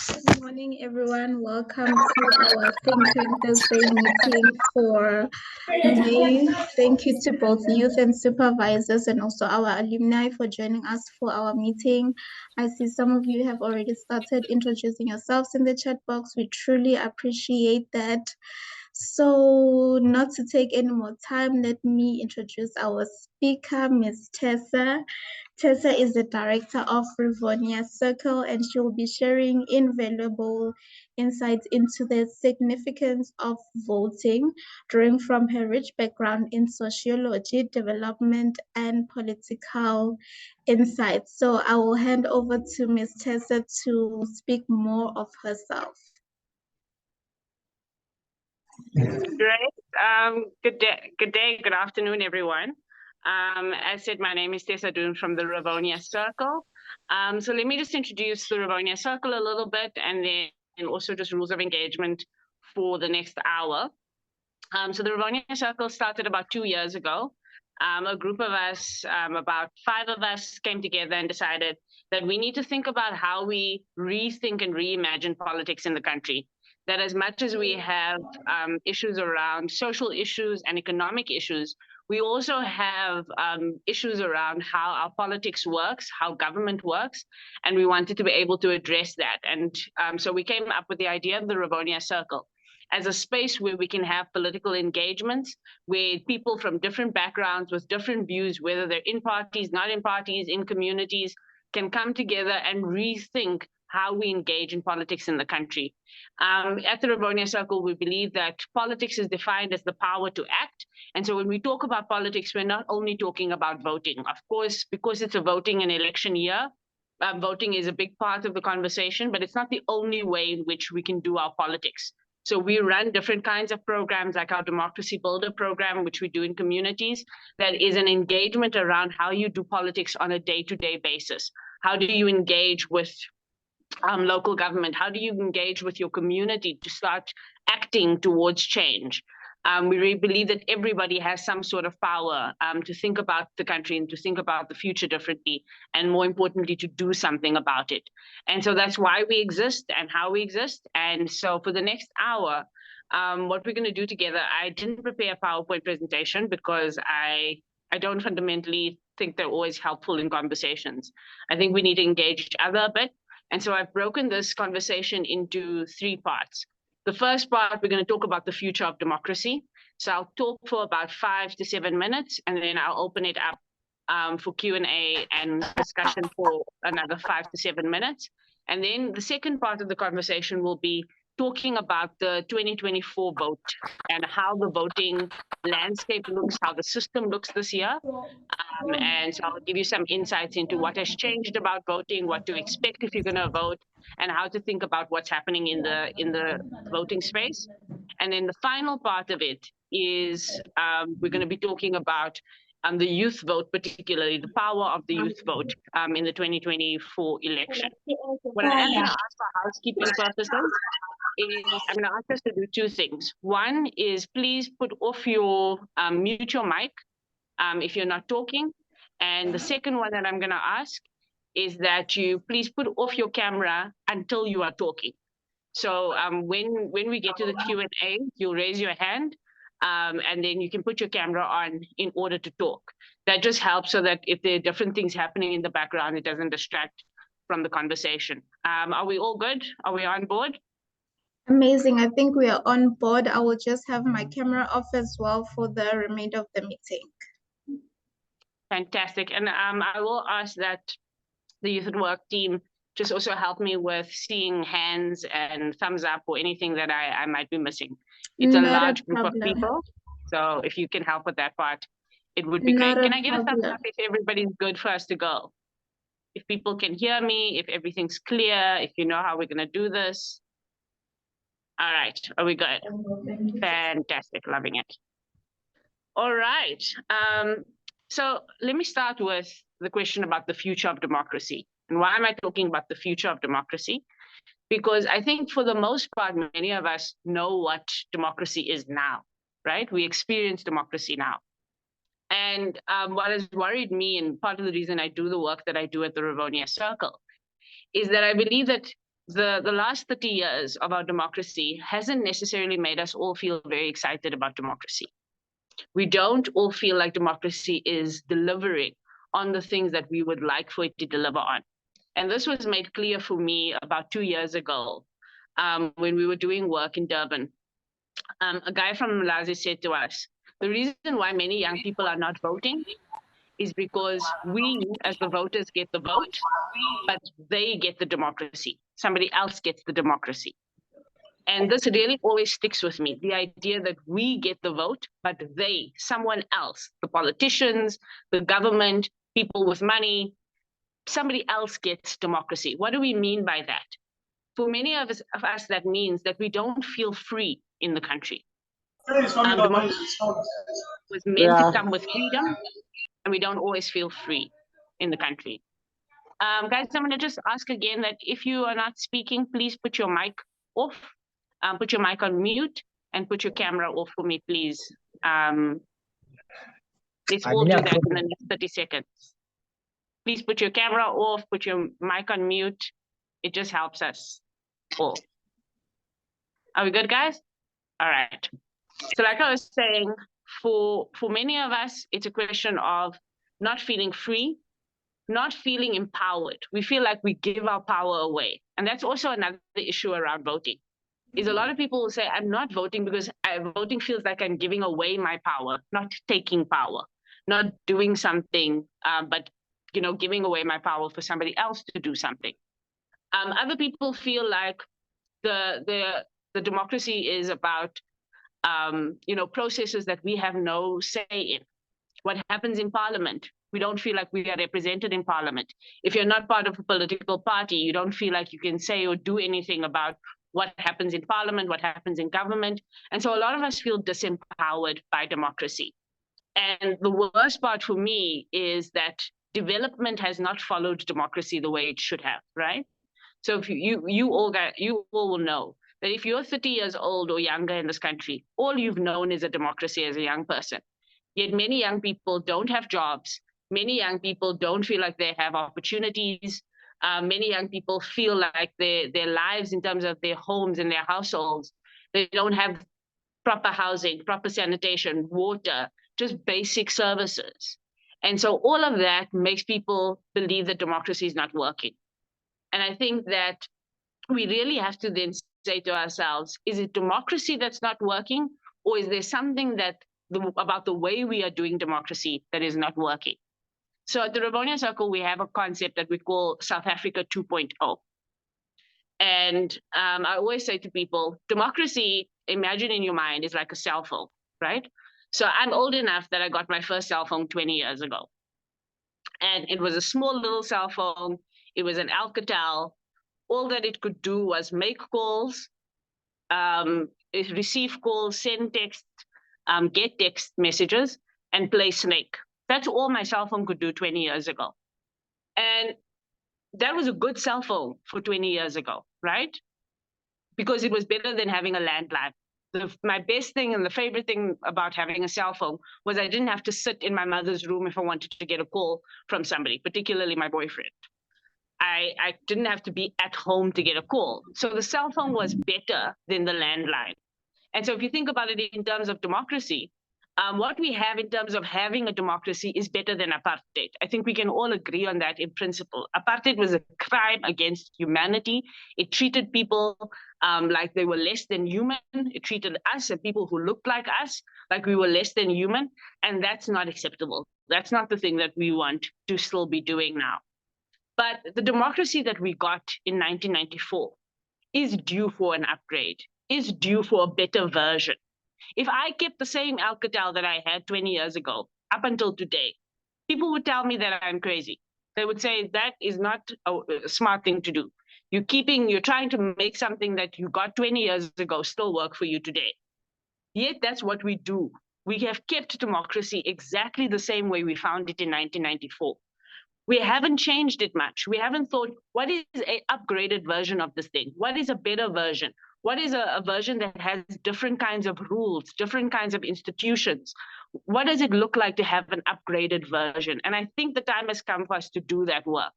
Good morning, everyone. Welcome to our Think Tank Thursday meeting for May. Thank you to both youth and supervisors and also our alumni for joining us for our meeting. I see some of you have already started introducing yourselves in the chat box. We truly appreciate that. So, not to take any more time, let me introduce our speaker, Ms. Tessa. Tessa is the director of Rivonia Circle, and she will be sharing invaluable insights into the significance of voting, drawing from her rich background in sociology, development, and political insights. So I will hand over to Ms. Tessa to speak more of herself. Great. Good afternoon, everyone. As said, my name is Tessa Doon from the Rivonia Circle. So let me just introduce the Rivonia Circle a little bit, and then also just rules of engagement for the next hour. So the Rivonia Circle started about 2 years ago. A group of us, about 5 of us, came together and decided that we need to think about how we rethink and reimagine politics in the country. That as much as we have issues around social issues and economic issues, we also have issues around how our politics works, how government works, and we wanted to be able to address that. And so we came up with the idea of the Rivonia Circle as a space where we can have political engagements, where people from different backgrounds with different views, whether they're in parties, not in parties, in communities, can come together and rethink how we engage in politics in the country. At the Rivonia Circle, we believe that politics is defined as the power to act. And so when we talk about politics, we're not only talking about voting. Of course, because it's a voting and election year, voting is a big part of the conversation, but it's not the only way in which we can do our politics. So we run different kinds of programs, like our Democracy Builder program, which we do in communities, that is an engagement around how you do politics on a day-to-day basis. How do you engage with local government? How do you engage with your community to start acting towards change? We really believe that everybody has some sort of power to think about the country and to think about the future differently, and more importantly, to do something about it. And so that's why we exist and how we exist. And so for the next hour, what we're going to do together, I didn't prepare a PowerPoint presentation because I don't fundamentally think they're always helpful in conversations. I think we need to engage each other a bit. And so I've broken this conversation into 3 parts. The first part, we're going to talk about the future of democracy. So I'll talk for about 5 to 7 minutes, and then I'll open it up for Q&A and discussion for another 5 to 7 minutes. And then the second part of the conversation will be talking about the 2024 vote and how the voting landscape looks, how the system looks this year. And so I'll give you some insights into what has changed about voting, what to expect if you're going to vote, and how to think about what's happening in the voting space. And then the final part of it is we're going to be talking about the youth vote, particularly the power of the youth vote in the 2024 election. What I am going to ask for housekeeping purposes is I'm going to ask us to do 2 things. One is please put off your, mute your mic if you're not talking. And the second one that I'm going to ask is that you please put off your camera until you are talking. So when we get to the Q&A, you'll raise your hand, and then you can put your camera on in order to talk. That just helps so that if there are different things happening in the background, it doesn't distract from the conversation. Are we all good? Are we on board? Amazing. I think we are on board. I will just have my camera off as well for the remainder of the meeting. Fantastic. And I will ask that the Youth at Work team just also help me with seeing hands and thumbs up or anything that I might be missing. It's a large group of people, so if you can help with that part, it would be great. Can I get a thumbs up if everybody's good for us to go? If people can hear me, if everything's clear, if you know how we're going to do this. All right, are we good? Fantastic, loving it. All right, so let me start with the question about the future of democracy. And why am I talking about the future of democracy? Because I think for the most part, many of us know what democracy is now, right? We experience democracy now. And what has worried me, and part of the reason I do the work that I do at the Rivonia Circle, is that I believe that the last 30 years of our democracy hasn't necessarily made us all feel very excited about democracy. We don't all feel like democracy is delivering on the things that we would like for it to deliver on. And this was made clear for me about 2 years ago when we were doing work in Durban. A guy from Malawi said to us, the reason why many young people are not voting is because we, as the voters, get the vote, but they get the democracy. Somebody else gets the democracy. And this really always sticks with me, the idea that we get the vote, but they, someone else, the politicians, the government, people with money, somebody else gets democracy. What do we mean by that? For many of us, that means that we don't feel free in the country. Democracy was meant to come with freedom, and we don't always feel free in the country. Guys, I'm going to just ask again that if you are not speaking, please put your mic off, put your mic on mute, and put your camera off for me, please. Let's all do that in the next 30 seconds. Please put your camera off, put your mic on mute. It just helps us all. Are we good, guys? All right. So like I was saying, for many of us, it's a question of not feeling free, not feeling empowered. We feel like we give our power away. And that's also another issue around voting, is a lot of people will say, I'm not voting because voting feels like I'm giving away my power, not taking power, not doing something, but giving away my power for somebody else to do something. Other people feel like the democracy is about processes that we have no say in. What happens in parliament, we don't feel like we are represented in parliament. If you're not part of a political party, you don't feel like you can say or do anything about what happens in parliament, what happens in government. And so a lot of us feel disempowered by democracy. And the worst part for me is that development has not followed democracy the way it should have, right? So if you all will know that if you're 30 years old or younger in this country, all you've known is a democracy as a young person. Yet many young people don't have jobs. Many young people don't feel like they have opportunities. Many young people feel like their lives in terms of their homes and their households, they don't have proper housing, proper sanitation, water, just basic services. And so all of that makes people believe that democracy is not working. And I think that we really have to then say to ourselves, is it democracy that's not working? Or is there something about the way we are doing democracy that is not working? So at the Rivonia Circle, we have a concept that we call South Africa 2.0. And I always say to people, democracy, imagine in your mind, is like a cell phone, right? So I'm old enough that I got my first cell phone 20 years ago. And it was a small little cell phone. It was an Alcatel. All that it could do was make calls, receive calls, send text, get text messages, and play Snake. That's all my cell phone could do 20 years ago. And that was a good cell phone for 20 years ago, right? Because it was better than having a landline. My best thing and the favorite thing about having a cell phone was I didn't have to sit in my mother's room if I wanted to get a call from somebody, particularly my boyfriend. I didn't have to be at home to get a call. So the cell phone was better than the landline. And so if you think about it in terms of democracy, what we have in terms of having a democracy is better than apartheid. I think we can all agree on that in principle. Apartheid was a crime against humanity. It treated people like they were less than human. It treated us and people who looked like us like we were less than human. And that's not acceptable. That's not the thing that we want to still be doing now. But the democracy that we got in 1994 is due for an upgrade, is due for a better version. If I kept the same Alcatel that I had 20 years ago up until today, people would tell me that I'm crazy. They would say that is not a smart thing to do. You're trying to make something that you got 20 years ago still work for you today. Yet that's what we do. We have kept democracy exactly the same way we found it in 1994. We haven't changed it much. We haven't thought, what is an upgraded version of this thing? What is a better version? What is a version that has different kinds of rules, different kinds of institutions? What does it look like to have an upgraded version? And I think the time has come for us to do that work.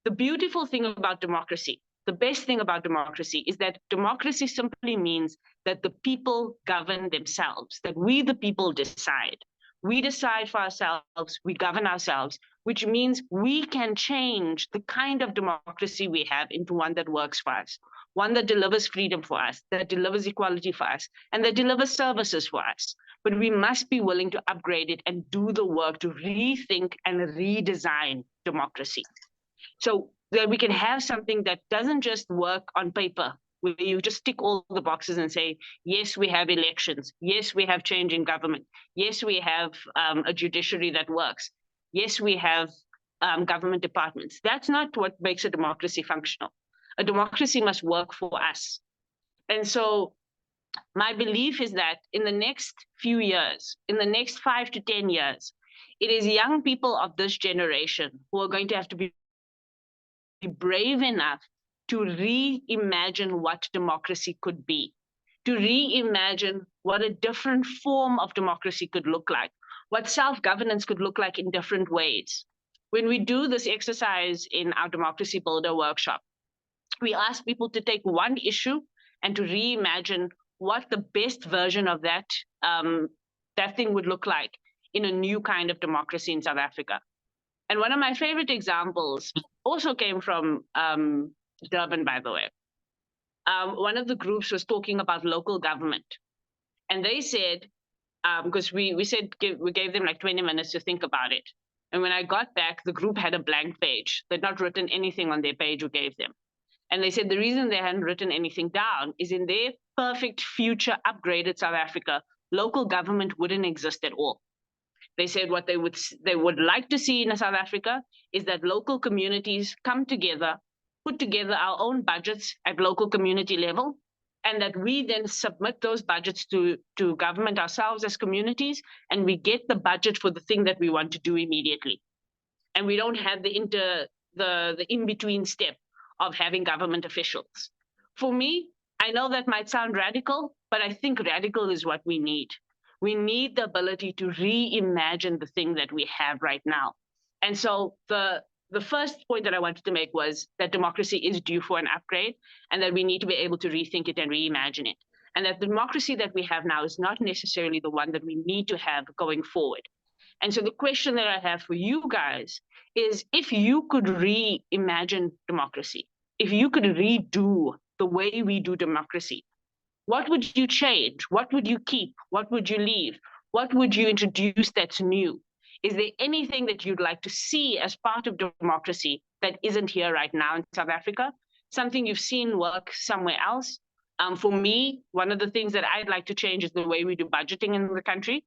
The beautiful thing about democracy, the best thing about democracy, is that democracy simply means that the people govern themselves, that we, the people, decide. We decide for ourselves, we govern ourselves, which means we can change the kind of democracy we have into one that works for us, one that delivers freedom for us, that delivers equality for us, and that delivers services for us. But we must be willing to upgrade it and do the work to rethink and redesign democracy. So that we can have something that doesn't just work on paper, where you just tick all the boxes and say, yes, we have elections. Yes, we have change in government. Yes, we have a judiciary that works. Yes, we have government departments. That's not what makes a democracy functional. A democracy must work for us. And so my belief is that in the next few years, in the next 5 to 10 years, it is young people of this generation who are going to have to be brave enough to reimagine what democracy could be, to reimagine what a different form of democracy could look like, what self-governance could look like in different ways. When we do this exercise in our Democracy Builder workshop, we ask people to take one issue and to reimagine what the best version of that thing would look like in a new kind of democracy in South Africa. And one of my favorite examples also came from Durban, by the way. One of the groups was talking about local government. And they said, because we gave them like 20 minutes to think about it. And when I got back, the group had a blank page. They'd not written anything on their page we gave them. And they said the reason they hadn't written anything down is in their perfect future upgraded South Africa, local government wouldn't exist at all. They said what they would like to see in South Africa is that local communities come together, put together our own budgets at local community level, and that we then submit those budgets to government ourselves as communities, and we get the budget for the thing that we want to do immediately. And we don't have the in-between step of having government officials. For me, I know that might sound radical, but I think radical is what we need. We need the ability to reimagine the thing that we have right now. And so the first point that I wanted to make was that democracy is due for an upgrade and that we need to be able to rethink it and reimagine it. And that the democracy that we have now is not necessarily the one that we need to have going forward. And so the question that I have for you guys is, if you could reimagine democracy, if you could redo the way we do democracy, what would you change? What would you keep? What would you leave? What would you introduce that's new? Is there anything that you'd like to see as part of democracy that isn't here right now in South Africa? Something you've seen work somewhere else? For me, one of the things that I'd like to change is the way we do budgeting in the country.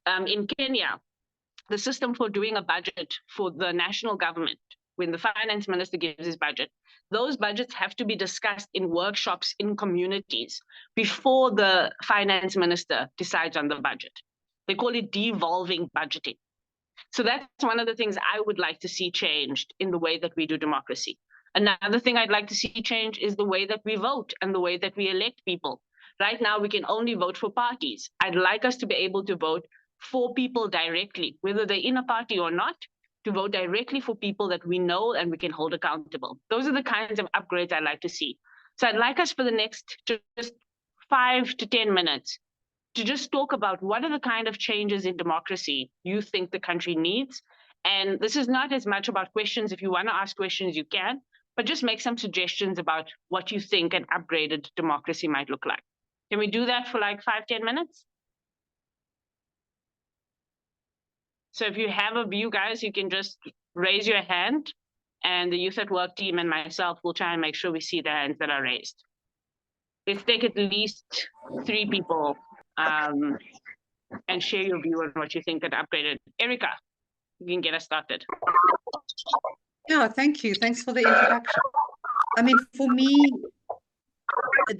In Kenya, the system for doing a budget for the national government, when the finance minister gives his budget, those budgets have to be discussed in workshops in communities before the finance minister decides on the budget. They call it devolving budgeting. So that's one of the things I would like to see changed in the way that we do democracy. Another thing I'd like to see change is the way that we vote and the way that we elect people. Right now, we can only vote for parties. I'd like us to be able to vote for people directly, whether they're in a party or not, to vote directly for people that we know and we can hold accountable. Those are the kinds of upgrades I'd like to see. So I'd like us for the next just 5 to 10 minutes to just talk about what are the kind of changes in democracy you think the country needs. And this is not as much about questions. If you want to ask questions, you can, but just make some suggestions about what you think an upgraded democracy might look like. Can we do that for like 5, 10 minutes? So if you have a view, guys, you can just raise your hand, and the Youth at Work team and myself will try and make sure we see the hands that are raised. Let's take at least 3 people and share your view on what you think that upgraded. Erica, you can get us started. Yeah, thank you. Thanks for the introduction. I mean, for me,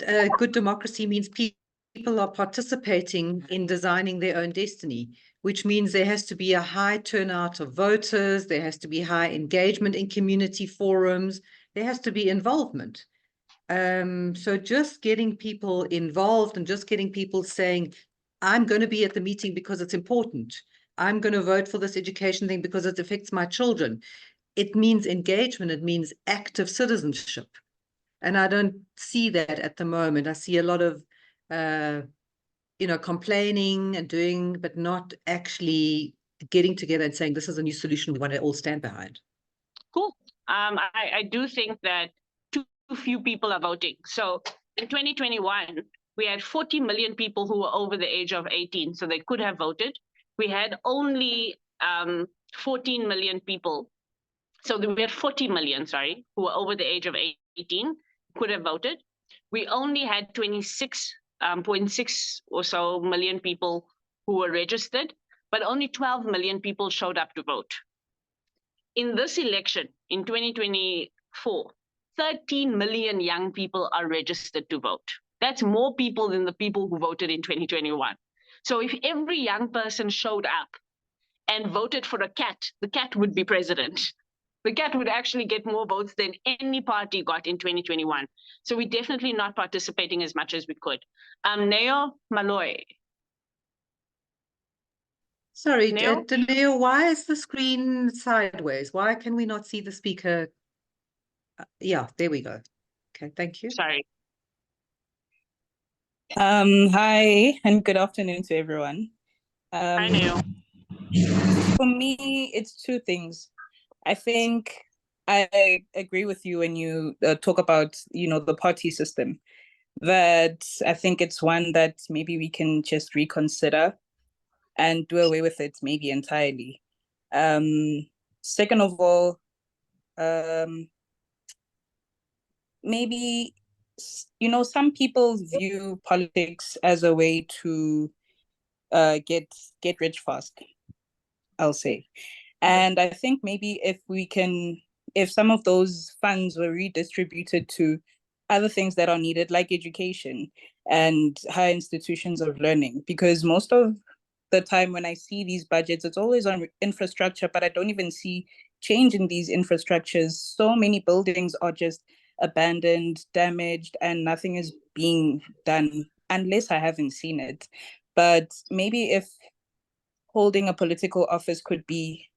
a good democracy means people are participating in designing their own destiny, which means there has to be a high turnout of voters, there has to be high engagement in community forums, there has to be involvement. So just getting people involved and just getting people saying, I'm going to be at the meeting because it's important. I'm going to vote for this education thing because it affects my children. It means engagement. It means active citizenship. And I don't see that at the moment. I see a lot of, complaining and doing, but not actually getting together and saying, this is a new solution we want to all stand behind. Cool. I do think that too few people are voting. So in 2021, we had 40 million people who were over the age of 18, so they could have voted. We had only 14 million people. So we had 40 million, who were over the age of 18, could have voted. We only had 26.6 or so million people who were registered, but only 12 million people showed up to vote. In this election, in 2024, 13 million young people are registered to vote. That's more people than the people who voted in 2021. So if every young person showed up and voted for a cat, the cat would be president. The cat would actually get more votes than any party got in 2021. So we're definitely not participating as much as we could. Neo Malloy. Sorry, Neo, why is the screen sideways? Why can we not see the speaker? Yeah, there we go. Okay, thank you. Sorry. Hi, and good afternoon to everyone. Hi, Neo. For me, it's 2 things. I think I agree with you when you talk about, the party system, that I think it's one that maybe we can just reconsider and do away with it maybe entirely. Second of all, maybe, some people view politics as a way to get rich fast, I'll say. And I think maybe if some of those funds were redistributed to other things that are needed, like education and higher institutions of learning, because most of the time when I see these budgets, it's always on infrastructure, but I don't even see change in these infrastructures. So many buildings are just abandoned, damaged, and nothing is being done unless I haven't seen it. But maybe if holding a political office could be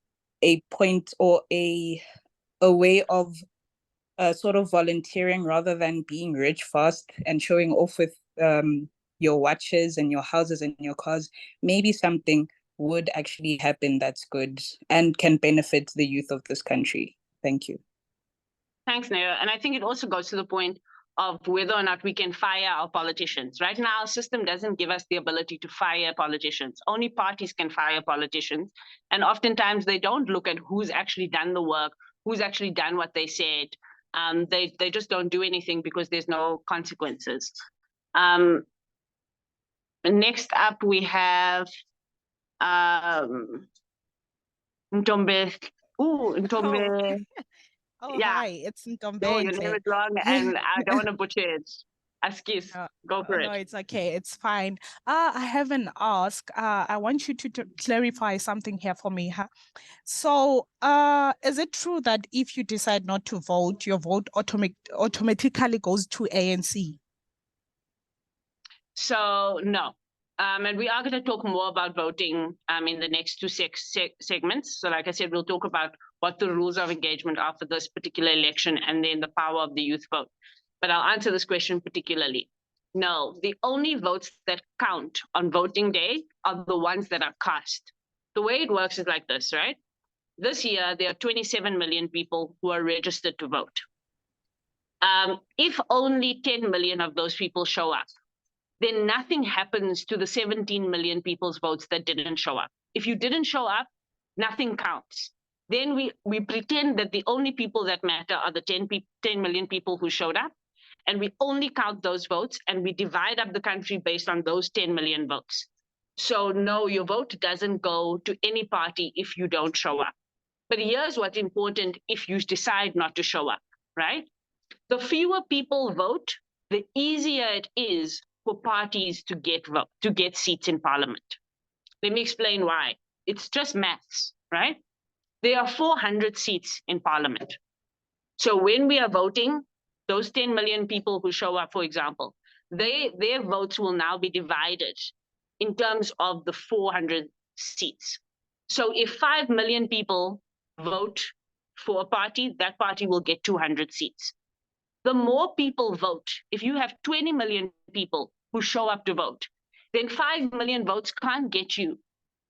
a point or a way of sort of volunteering rather than being rich fast and showing off with your watches and your houses and your cars, maybe something would actually happen that's good and can benefit the youth of this country. Thank you. Thanks, Neo. And I think it also goes to the point of whether or not we can fire our politicians. Right now, our system doesn't give us the ability to fire politicians. Only parties can fire politicians. And oftentimes they don't look at who's actually done the work, who's actually done what they said. They just don't do anything because there's no consequences. Next up, we have Ntombe. Ntombe. Oh, Yeah. hi, it's Ntombe. No, your name is wrong, and I don't want to butcher it. Askis, go for it. No, it's okay. It's fine. I have an ask. I want you to clarify something here for me. Huh? So, is it true that if you decide not to vote, your vote automatically goes to ANC? So, no. And we are going to talk more about voting in the next two segments. So like I said, we'll talk about what the rules of engagement are for this particular election and then the power of the youth vote. But I'll answer this question particularly. No, the only votes that count on voting day are the ones that are cast. The way it works is like this, right? This year, there are 27 million people who are registered to vote. If only 10 million of those people show up, then nothing happens to the 17 million people's votes that didn't show up. If you didn't show up, nothing counts. Then we pretend that the only people that matter are the 10 million people who showed up, and we only count those votes, and we divide up the country based on those 10 million votes. So no, your vote doesn't go to any party if you don't show up. But here's what's important if you decide not to show up, right? The fewer people vote, the easier it is for parties to get seats in parliament. Let me explain why. It's just maths, right? There are 400 seats in parliament. So when we are voting, those 10 million people who show up, for example, their votes will now be divided in terms of the 400 seats. So if 5 million people vote for a party, that party will get 200 seats. The more people vote, if you have 20 million people who show up to vote, then 5 million votes can't get you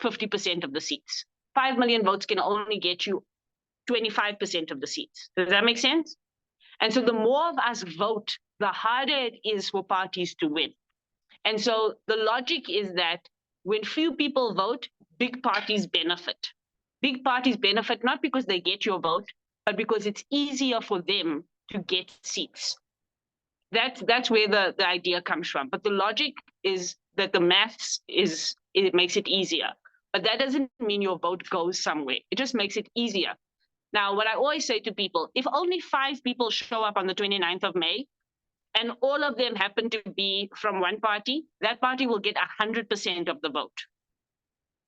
50% of the seats. 5 million votes can only get you 25% of the seats. Does that make sense? And so the more of us vote, the harder it is for parties to win. And so the logic is that when few people vote, big parties benefit. Big parties benefit not because they get your vote, but because it's easier for them to get seats. That's where the idea comes from. But the logic is that the maths it makes it easier. But that doesn't mean your vote goes somewhere. It just makes it easier. Now, what I always say to people, if only 5 people show up on the 29th of May, and all of them happen to be from one party, that party will get 100% of the vote.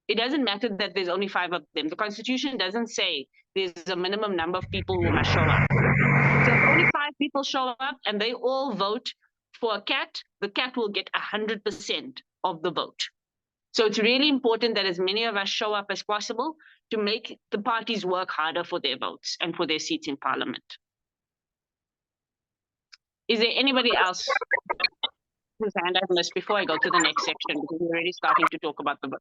It doesn't matter that there's only 5 of them. The Constitution doesn't say there's a minimum number of people who must show up. So if only 5 people show up and they all vote for a cat, the cat will get 100% of the vote. So it's really important that as many of us show up as possible to make the parties work harder for their votes and for their seats in parliament. Is there anybody else whose hand I've missed before I go to the next section? Because we're already starting to talk about the vote.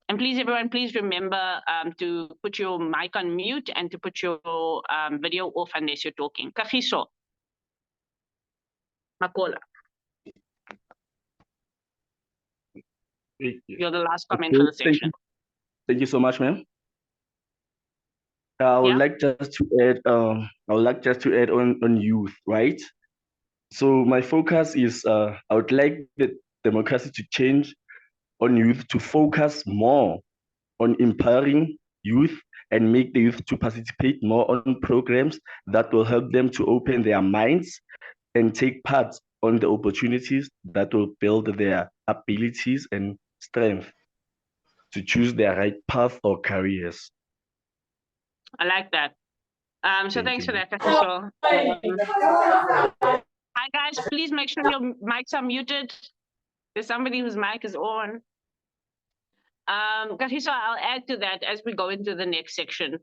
And please, everyone, please remember to put your mic on mute and to put your video off unless you're talking. Kafiso. Makola. You're the last comment for the section. Thank you so much, ma'am. I would like just to add on youth, right? So my focus is I would like the democracy to change on youth to focus more on empowering youth and make the youth to participate more on programs that will help them to open their minds and take part on the opportunities that will build their abilities and strength to choose their right path or careers. I like that. So thanks for that, Kafiso. Hi guys, please make sure your mics are muted. There's somebody whose mic is on. Kafiso, I'll add to that as we go into the next section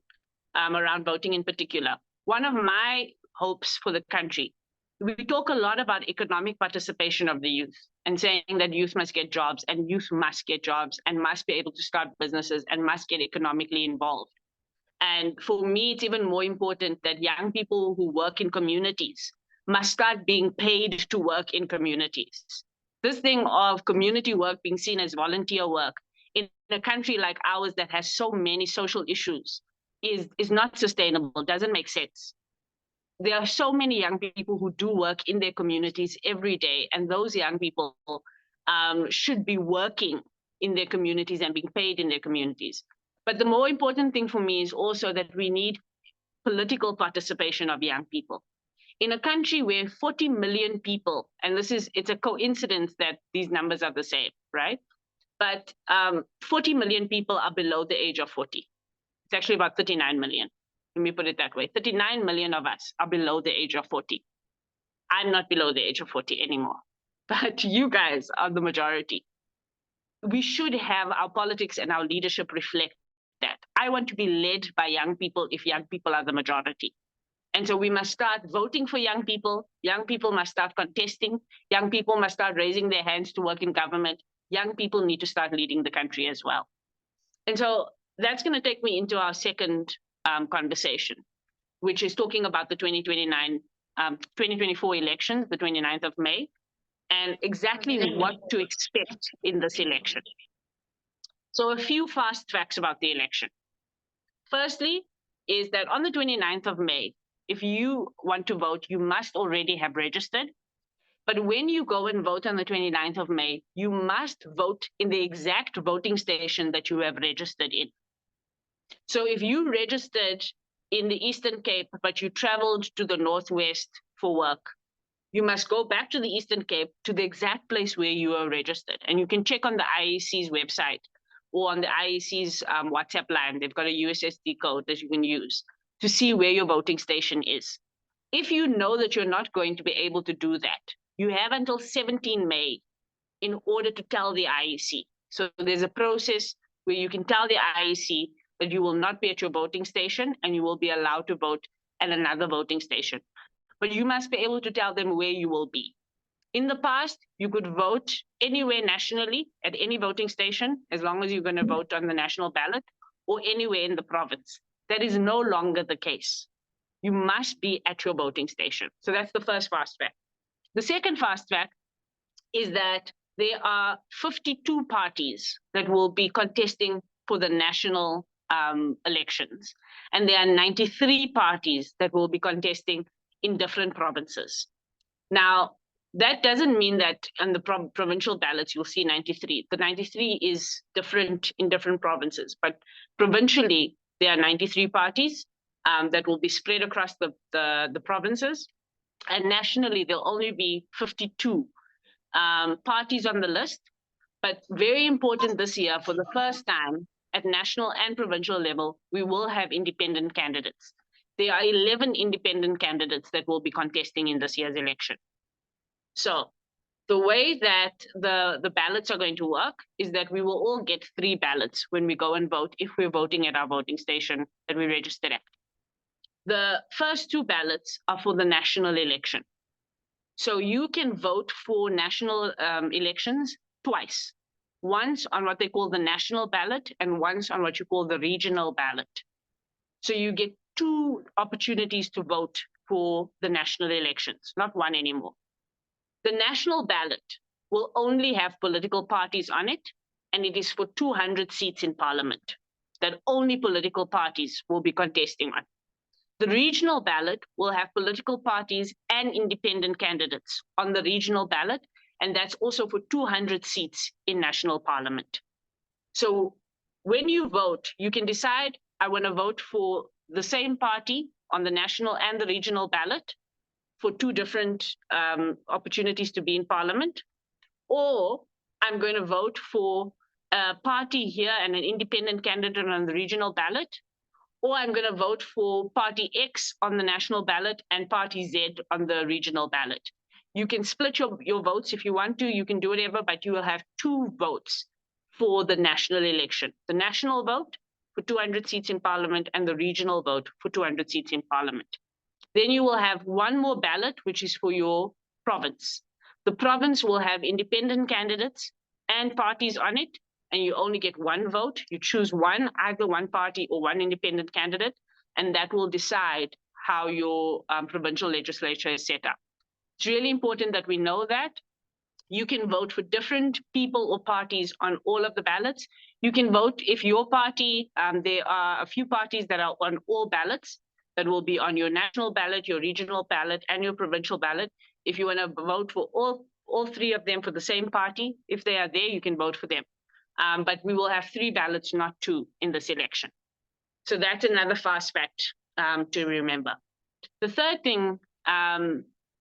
around voting in particular. One of my hopes for the country, we talk a lot about economic participation of the youth and saying that youth must get jobs and youth must get jobs and must be able to start businesses and must get economically involved. And for me, it's even more important that young people who work in communities must start being paid to work in communities. This thing of community work being seen as volunteer work in a country like ours that has so many social issues is not sustainable, doesn't make sense. There are so many young people who do work in their communities every day, and those young people should be working in their communities and being paid in their communities. But the more important thing for me is also that we need political participation of young people. In a country where 40 million people, and it's a coincidence that these numbers are the same, right? But 40 million people are below the age of 40. It's actually about 39 million. Let me put it that way. 39 million of us are below the age of 40. I'm not below the age of 40 anymore, but you guys are the majority. we should have our politics and our leadership reflect that. I want to be led by young people if young people are the majority. And so we must start voting for young people. Young people must start contesting. Young people must start raising their hands to work in government. Young people need to start leading the country as well. And so that's going to take me into our second conversation, which is talking about the 2024 elections, the 29th of May, and exactly what to expect in this election. So a few fast facts about the election. Firstly, is that on the 29th of May, if you want to vote, you must already have registered. But when you go and vote on the 29th of May, you must vote in the exact voting station that you have registered in. So if you registered in the Eastern Cape, but you traveled to the Northwest for work, you must go back to the Eastern Cape to the exact place where you are registered. And you can check on the IEC's website or on the IEC's WhatsApp line. They've got a USSD code that you can use to see where your voting station is. If you know that you're not going to be able to do that, you have until 17 May in order to tell the IEC. So there's a process where you can tell the IEC that you will not be at your voting station and you will be allowed to vote at another voting station. But you must be able to tell them where you will be. In the past, you could vote anywhere nationally at any voting station, as long as you're going to vote on the national ballot, or anywhere in the province. That is no longer the case. You must be at your voting station. So that's the first fast fact. The second fast fact is that there are 52 parties that will be contesting for the national elections. And there are 93 parties that will be contesting in different provinces. Now, that doesn't mean that on the provincial ballots, you'll see 93. The 93 is different in different provinces, but provincially, there are 93 parties that will be spread across the provinces. And nationally, there'll only be 52 parties on the list. But very important this year, for the first time at national and provincial level, we will have independent candidates. There are 11 independent candidates that will be contesting in this year's election. So the way that the ballots are going to work is that we will all get 3 ballots when we go and vote, if we're voting at our voting station that we registered at. The first 2 ballots are for the national election. So you can vote for national elections twice. Once on what they call the national ballot and once on what you call the regional ballot. So you get 2 opportunities to vote for the national elections, not one anymore. The national ballot will only have political parties on it, and it is for 200 seats in parliament that only political parties will be contesting on. The regional ballot will have political parties and independent candidates on the regional ballot, and that's also for 200 seats in national parliament. So when you vote, you can decide, I want to vote for the same party on the national and the regional ballot for 2 different opportunities to be in parliament, or I'm going to vote for a party here and an independent candidate on the regional ballot, or I'm going to vote for party X on the national ballot and party Z on the regional ballot. You can split your votes if you want to, you can do whatever, but you will have 2 votes for the national election. The national vote for 200 seats in parliament and the regional vote for 200 seats in parliament. Then you will have 1 more ballot, which is for your province. The province will have independent candidates and parties on it, and you only get 1 vote. You choose one, either 1 party or 1 independent candidate, and that will decide how your provincial legislature is set up. It's really important that we know that. You can vote for different people or parties on all of the ballots. You can vote if your party, there are a few parties that are on all ballots that will be on your national ballot, your regional ballot, and your provincial ballot. If you want to vote for all 3 of them for the same party, if they are there, you can vote for them. But we will have 3 ballots, not 2, in this election. So that's another fast fact to remember. The third thing,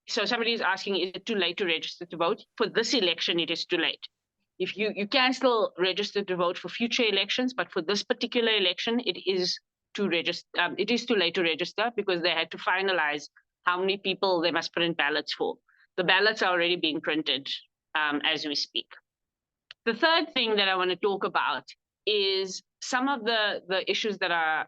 so somebody is asking, is it too late to register to vote? For this election, it is too late. If you can still register to vote for future elections, but for this particular election, it is too late to register because they had to finalize how many people they must print ballots for. The ballots are already being printed as we speak. The third thing that I want to talk about is some of the issues that are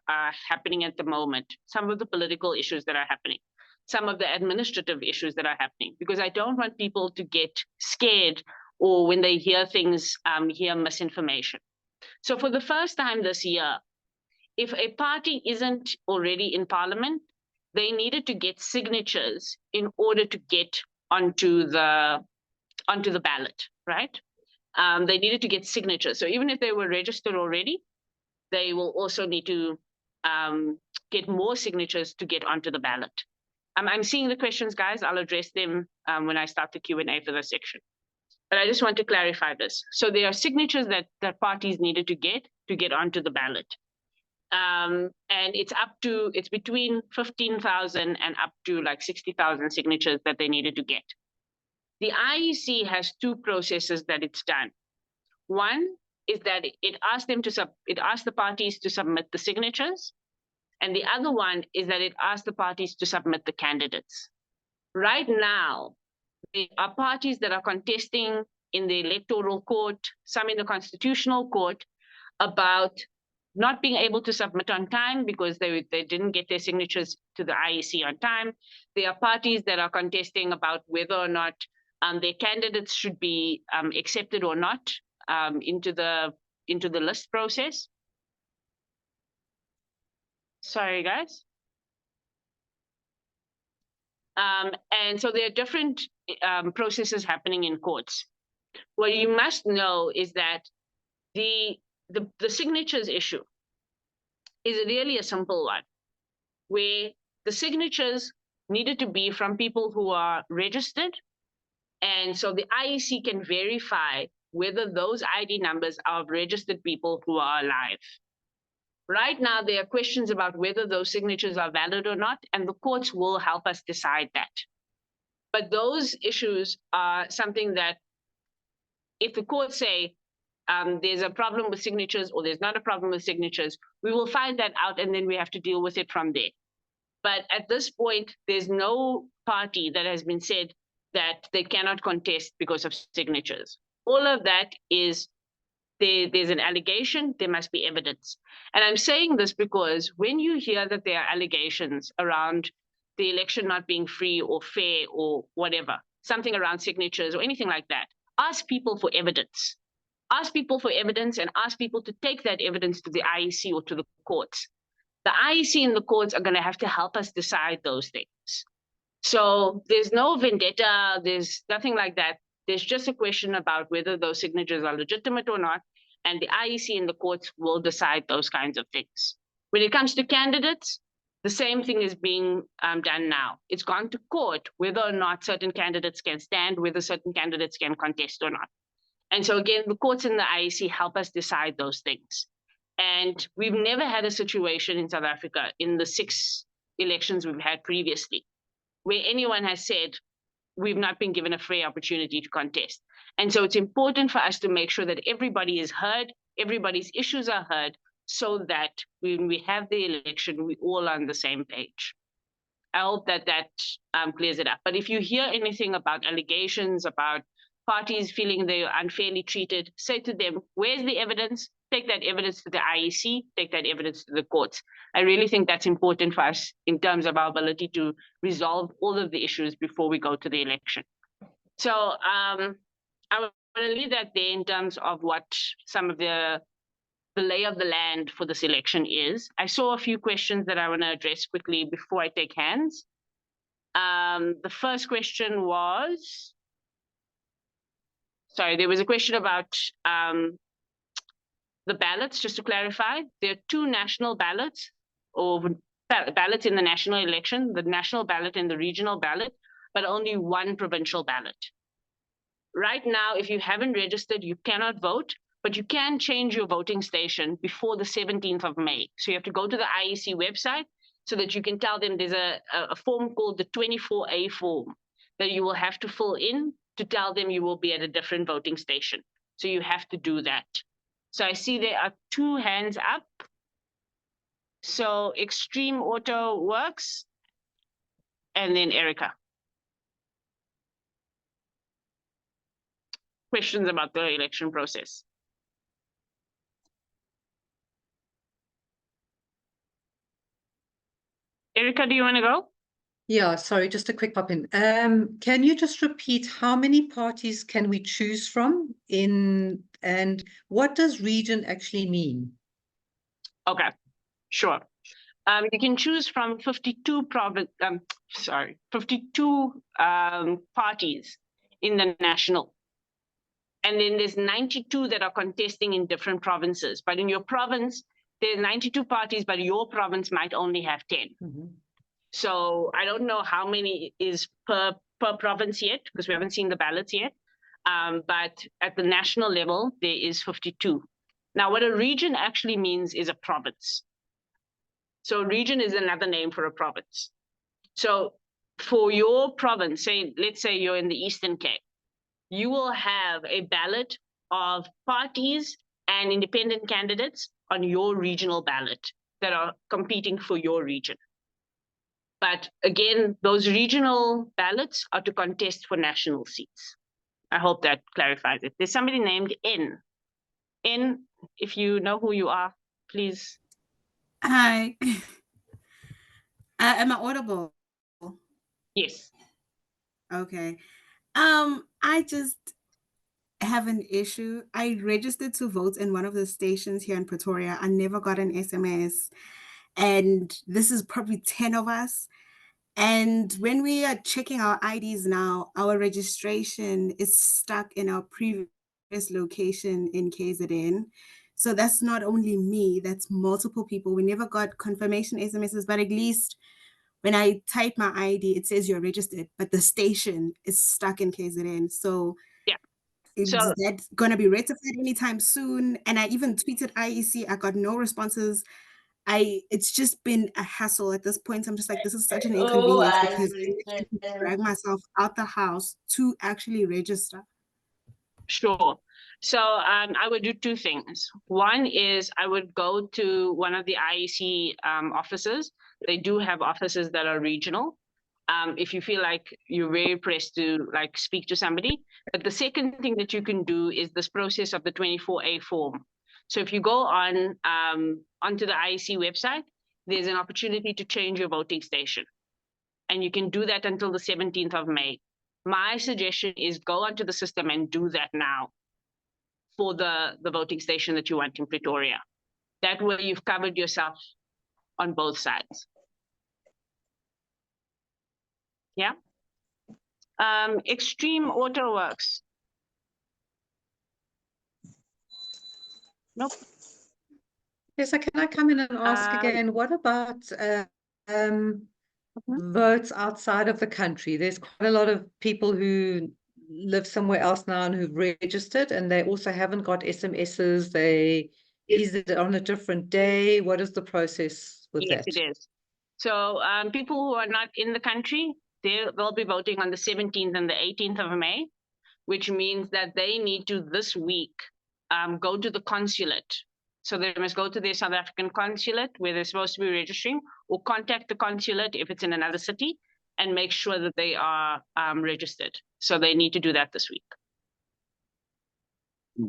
happening at the moment, some of the political issues that are happening, some of the administrative issues that are happening, because I don't want people to get scared or when they hear things, hear misinformation. So for the first time this year, if a party isn't already in parliament, they needed to get signatures in order to get onto the ballot, right? They needed to get signatures. So even if they were registered already, they will also need to get more signatures to get onto the ballot. I'm seeing the questions, guys. I'll address them when I start the Q&A for this section. But I just want to clarify this. So there are signatures that parties needed to get onto the ballot. And it's between 15,000 and up to like 60,000 signatures that they needed to get. The IEC has two processes that it's done. One is that it asked the parties to submit the signatures, and the other one is that it asked the parties to submit the candidates. Right now, there are parties that are contesting in the electoral court, some in the constitutional court, about not being able to submit on time because they didn't get their signatures to the IEC on time. There are parties that are contesting about whether or not their candidates should be accepted or not into the list process. Sorry, guys. And so there are different processes happening in courts. What you must know is that the signatures issue is really a simple one, where the signatures needed to be from people who are registered. And so the IEC can verify whether those ID numbers are of registered people who are alive. Right now, there are questions about whether those signatures are valid or not, and the courts will help us decide that. But those issues are something that if the courts say there's a problem with signatures or there's not a problem with signatures, we will find that out and then we have to deal with it from there. But at this point, there's no party that has been said that they cannot contest because of signatures. All of that is there's an allegation, there must be evidence. And I'm saying this because when you hear that there are allegations around the election not being free or fair or whatever, something around signatures or anything like that, ask people for evidence. Ask people for evidence and ask people to take that evidence to the IEC or to the courts. The IEC and the courts are going to have to help us decide those things. So there's no vendetta, there's nothing like that. There's just a question about whether those signatures are legitimate or not, and the IEC and the courts will decide those kinds of things. When it comes to candidates, the same thing is being done now. It's gone to court whether or not certain candidates can stand, whether certain candidates can contest or not. And so again, the courts and the IEC help us decide those things. And we've never had a situation in South Africa in the 6 elections we've had previously where anyone has said, we've not been given a fair opportunity to contest. And so it's important for us to make sure that everybody is heard, everybody's issues are heard, so that when we have the election, we're all on the same page. I hope that clears it up. But if you hear anything about allegations, about parties feeling they are unfairly treated, say to them, where's the evidence? Take that evidence to the IEC, take that evidence to the courts. I really think that's important for us in terms of our ability to resolve all of the issues before we go to the election. So I want to leave that there in terms of what some of the lay of the land for this election is. I saw a few questions that I want to address quickly before I take hands. The first question was, sorry, there was a question about the ballots. Just to clarify, there are 2 national ballots, or ballots in the national election, the national ballot and the regional ballot, but only 1 provincial ballot. Right now, if you haven't registered, you cannot vote, but you can change your voting station before the 17th of May. So you have to go to the IEC website so that you can tell them there's a form called the 24A form that you will have to fill in to tell them you will be at a different voting station. So you have to do that. So I see there are 2 hands up. So Extreme Auto Works, and then Erica. questions about the election process. Erica, do you want to go? Yeah, sorry, just a quick pop in. Can you just repeat how many parties can we choose from and what does region actually mean? Okay, sure. You can choose from 52 parties in the national. And then there's 92 that are contesting in different provinces. But in your province, there's 92 parties, but your province might only have 10. Mm-hmm. So I don't know how many is per province yet, because we haven't seen the ballots yet. But at the national level, there is 52. Now, what a region actually means is a province. So a region is another name for a province. So for your province, let's say you're in the Eastern Cape, you will have a ballot of parties and independent candidates on your regional ballot that are competing for your region. But again, those regional ballots are to contest for national seats. I hope that clarifies it. There's somebody named N. N, if you know who you are, please. Hi. Am I audible? Yes. Okay. I just have an issue. I registered to vote in one of the stations here in Pretoria. I never got an SMS. And this is probably 10 of us. And when we are checking our IDs now, our registration is stuck in our previous location in KZN. So that's not only me, that's multiple people. We never got confirmation SMSs, but at least when I type my ID, it says you're registered, but the station is stuck in KZN. So yeah, is that going to be rectified anytime soon? And I even tweeted IEC, I got no responses. It's just been a hassle at this point. I'm just like, this is such an inconvenience because I drag myself out the house to actually register. Sure. So I would do two things. One is I would go to one of the IEC offices. They do have offices that are regional. If you feel like you're very pressed to like speak to somebody. But the second thing that you can do is this process of the 24A form. So if you go on onto the IEC website, there's an opportunity to change your voting station. And you can do that until the 17th of May. My suggestion is go onto the system and do that now for the voting station that you want in Pretoria. That way you've covered yourself on both sides. Yeah. Extreme Waterworks. Nope. Yes, can I come in and ask again, what about votes outside of the country? There's quite a lot of people who live somewhere else now and who've registered, and they also haven't got SMSs. Is it on a different day? What is the process with that? Yes, it is. So people who are not in the country, they'll be voting on the 17th and the 18th of May, which means that they need to this week go to the consulate. So they must go to their South African consulate where they're supposed to be registering, or contact the consulate if it's in another city and make sure that they are registered. So they need to do that this week.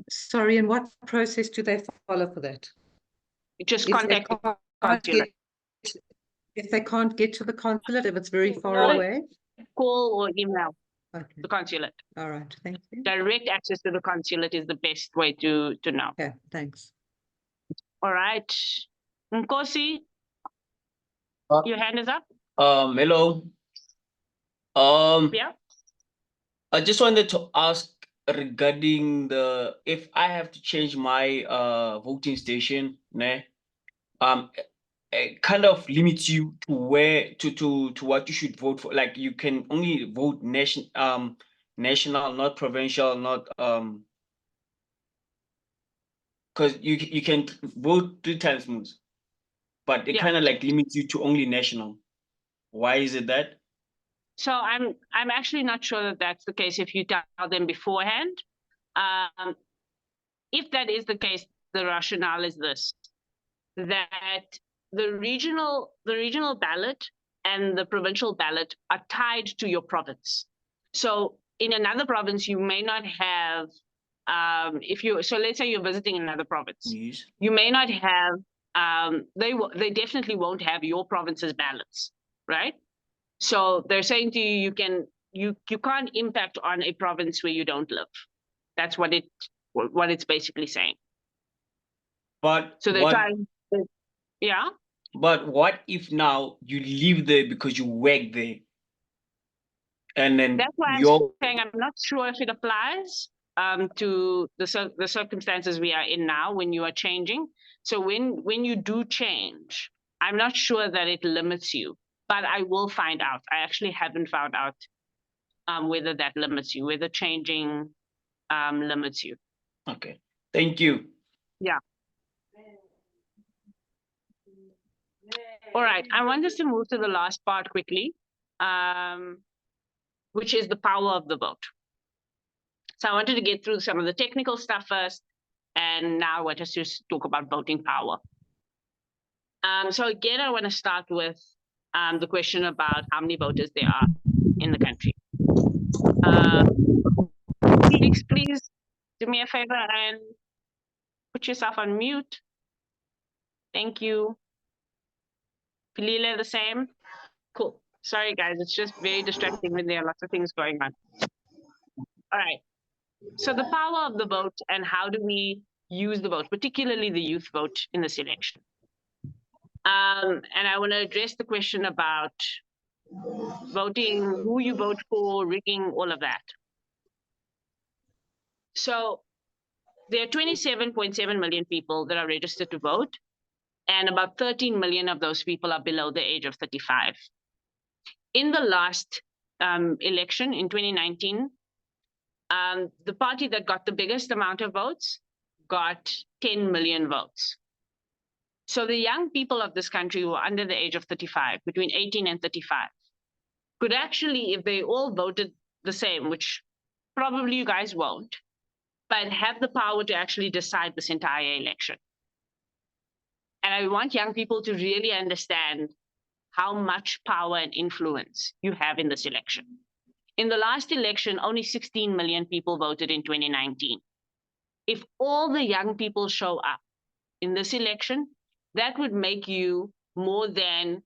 Sorry, and what process do they follow for that? Just contact the consulate. If they can't get to the consulate, if it's very far away? Call or email Okay. the consulate. All right, thank you. Direct access to the consulate is the best way to know. Okay, thanks. All right. Nkosi, your hand is up. Hello. Yeah. I just wanted to ask regarding if I have to change my voting station, it kind of limits you to where to what you should vote for. Like you can only vote national, not provincial, not because you can vote 3 times more, but it kind of like limits you to only national. Why is it that? So I'm actually not sure that that's the case if you tell them beforehand. If that is the case, the rationale is this: that the regional ballot and the provincial ballot are tied to your province. So in another province, you may not have so let's say you're visiting another province, Yes. you may not have, they definitely won't have your province's ballots, right? So they're saying to you, you can't impact on a province where you don't live. That's what it's basically saying. But So they're what, trying, yeah. but what if now you live there because you work there? And then That's why I'm your saying I'm not sure if it applies to the circumstances we are in now when you are changing. So when you do change, I'm not sure that it limits you, but I will find out. I actually haven't found out whether that limits you, whether changing limits you. okay. Thank you. Yeah. All right. I want us to move to the last part quickly, which is the power of the vote. So I wanted to get through some of the technical stuff first, and now I want us to talk about voting power. So again, I want to start with the question about how many voters there are in the country. Please do me a favor and put yourself on mute. Thank you. Pilile, the same. Cool. Sorry, guys. It's just very distracting when there are lots of things going on. All right. So the power of the vote and how do we use the vote, particularly the youth vote in this election. And I want to address the question about voting, who you vote for, rigging, all of that. So there are 27.7 million people that are registered to vote, and about 13 million of those people are below the age of 35. In the last election in 2019, the party that got the biggest amount of votes got 10 million votes. So the young people of this country who are under the age of 35, between 18 and 35, could actually, if they all voted the same, which probably you guys won't, but have the power to actually decide this entire election. And I want young people to really understand how much power and influence you have in this election. In the last election, only 16 million people voted in 2019. If all the young people show up in this election, that would make you more than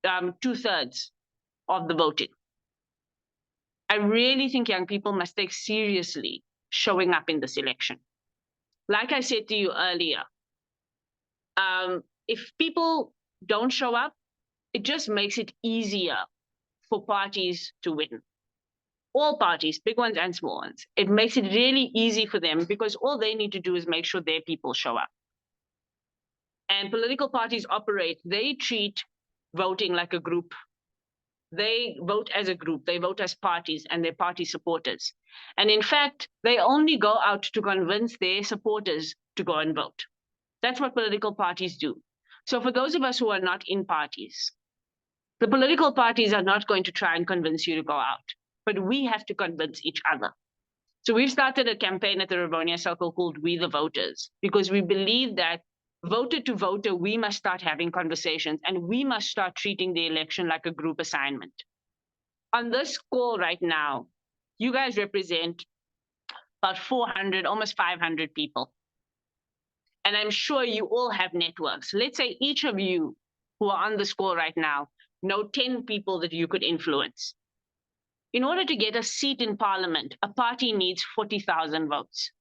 2/3 of the voting. I really think young people must take seriously showing up in this election. Like I said to you earlier, if people don't show up, it just makes it easier for parties to win. All parties, big ones and small ones. It makes it really easy for them because all they need to do is make sure their people show up. And political parties operate, they treat voting like a group. They vote as a group, they vote as parties and their party supporters. And in fact, they only go out to convince their supporters to go and vote. That's what political parties do. So for those of us who are not in parties, the political parties are not going to try and convince you to go out, but we have to convince each other. So we've started a campaign at the Rivonia Circle called We the Voters, because we believe that voter to voter, we must start having conversations and we must start treating the election like a group assignment. On this call right now, you guys represent about 400, almost 500 people. And I'm sure you all have networks. Let's say each of you who are on this call right now know 10 people that you could influence. In order to get a seat in parliament, a party needs 40,000 votes.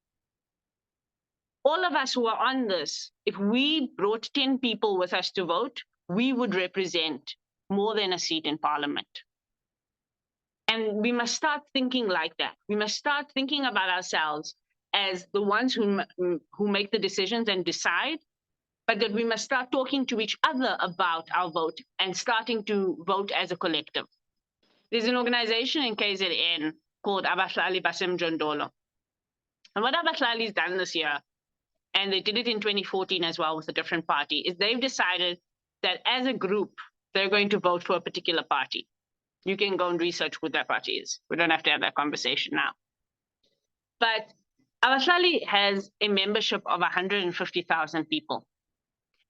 All of us who are on this, if we brought 10 people with us to vote, we would represent more than a seat in parliament. And we must start thinking like that. We must start thinking about ourselves as the ones who make the decisions and decide, but that we must start talking to each other about our vote and starting to vote as a collective. There's an organization in KZN called Abahlali Basemjondolo. And what Abahlali's done this year, and they did it in 2014 as well with a different party, is they've decided that as a group, they're going to vote for a particular party. You can go and research who that party is. We don't have to have that conversation now. But Abahlali has a membership of 150,000 people.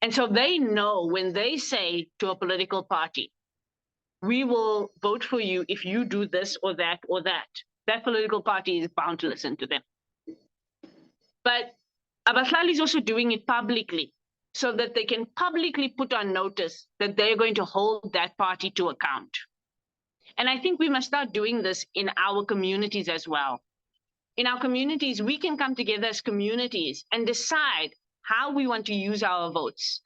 And so they know when they say to a political party, we will vote for you if you do this or that or that, that political party is bound to listen to them. But Abahlali is also doing it publicly so that they can publicly put on notice that they're going to hold that party to account. And I think we must start doing this in our communities as well. In our communities, we can come together as communities and decide how we want to use our votes.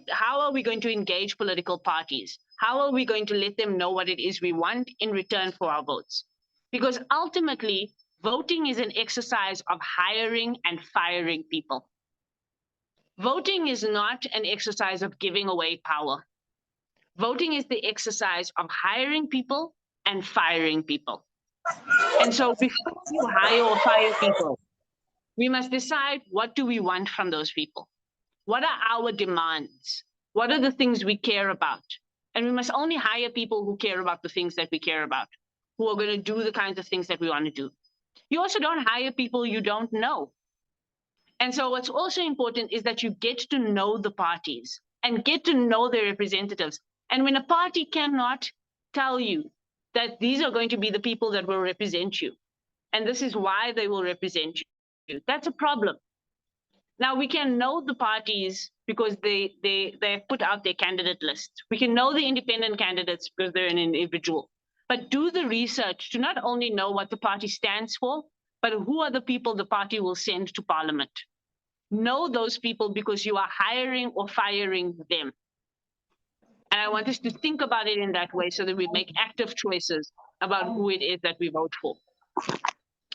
How are we going to engage political parties? How are we going to let them know what it is we want in return for our votes? Because ultimately, voting is an exercise of hiring and firing people. Voting is not an exercise of giving away power. Voting is the exercise of hiring people and firing people. And so before you hire or fire people, we must decide, what do we want from those people? What are our demands? What are the things we care about? And we must only hire people who care about the things that we care about, who are going to do the kinds of things that we want to do. You also don't hire people you don't know. And so what's also important is that you get to know the parties and get to know their representatives. And when a party cannot tell you that these are going to be the people that will represent you, and this is why they will represent you, that's a problem. Now, we can know the parties because they put out their candidate list. We can know the independent candidates because they're an individual. But do the research to not only know what the party stands for, but who are the people the party will send to parliament. Know those people because you are hiring or firing them. And I want us to think about it in that way so that we make active choices about who it is that we vote for.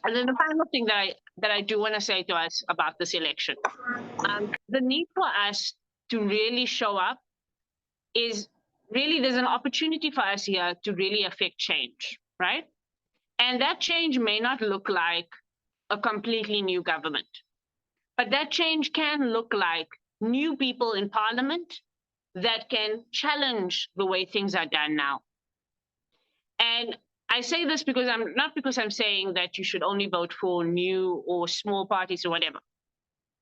And then the final thing that I do want to say to us about this election, the need for us to really show up is really, there's an opportunity for us here to really affect change, right? And that change may not look like a completely new government, but that change can look like new people in parliament that can challenge the way things are done now. And I say this because I'm saying that you should only vote for new or small parties or whatever.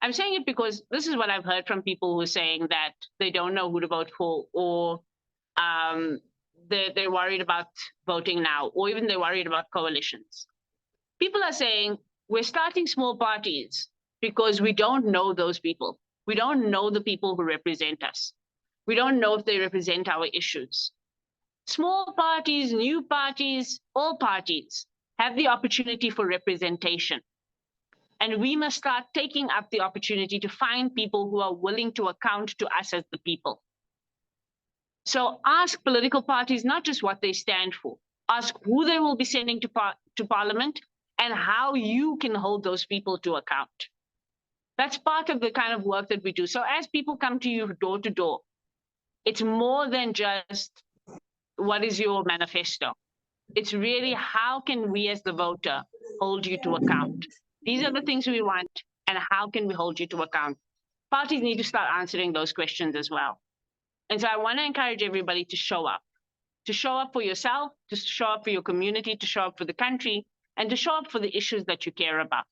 I'm saying it because this is what I've heard from people who are saying that they don't know who to vote for, or they're worried about voting now, or even they're worried about coalitions. People are saying we're starting small parties because we don't know those people. We don't know the people who represent us. We don't know if they represent our issues. Small parties, new parties, all parties have the opportunity for representation. And we must start taking up the opportunity to find people who are willing to account to us as the people. So ask political parties not just what they stand for, ask who they will be sending to parliament and how you can hold those people to account. That's part of the kind of work that we do. So as people come to you door to door, it's more than just what is your manifesto. It's really how can we as the voter hold you to account? These are the things we want, and how can we hold you to account? Parties need to start answering those questions as well. And so I want to encourage everybody to show up for yourself, to show up for your community, to show up for the country, and to show up for the issues that you care about.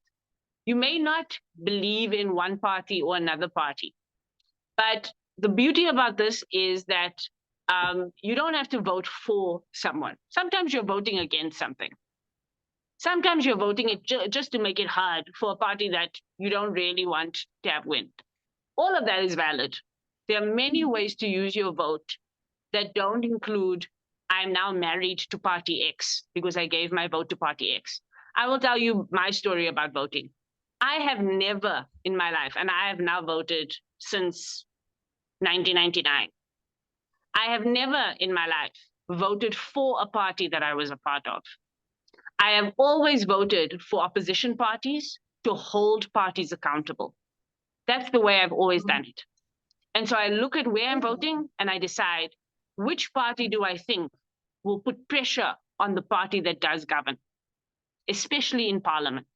You may not believe in one party or another party, but the beauty about this is that you don't have to vote for someone. Sometimes you're voting against something. Sometimes you're voting it just to make it hard for a party that you don't really want to have win. All of that is valid. There are many ways to use your vote that don't include, I'm now married to party X because I gave my vote to party X. I will tell you my story about voting. I have never in my life, and I have now voted since 1999. I have never in my life voted for a party that I was a part of. I have always voted for opposition parties to hold parties accountable. That's the way I've always done it. And so I look at where I'm voting and I decide which party do I think will put pressure on the party that does govern, especially in parliament.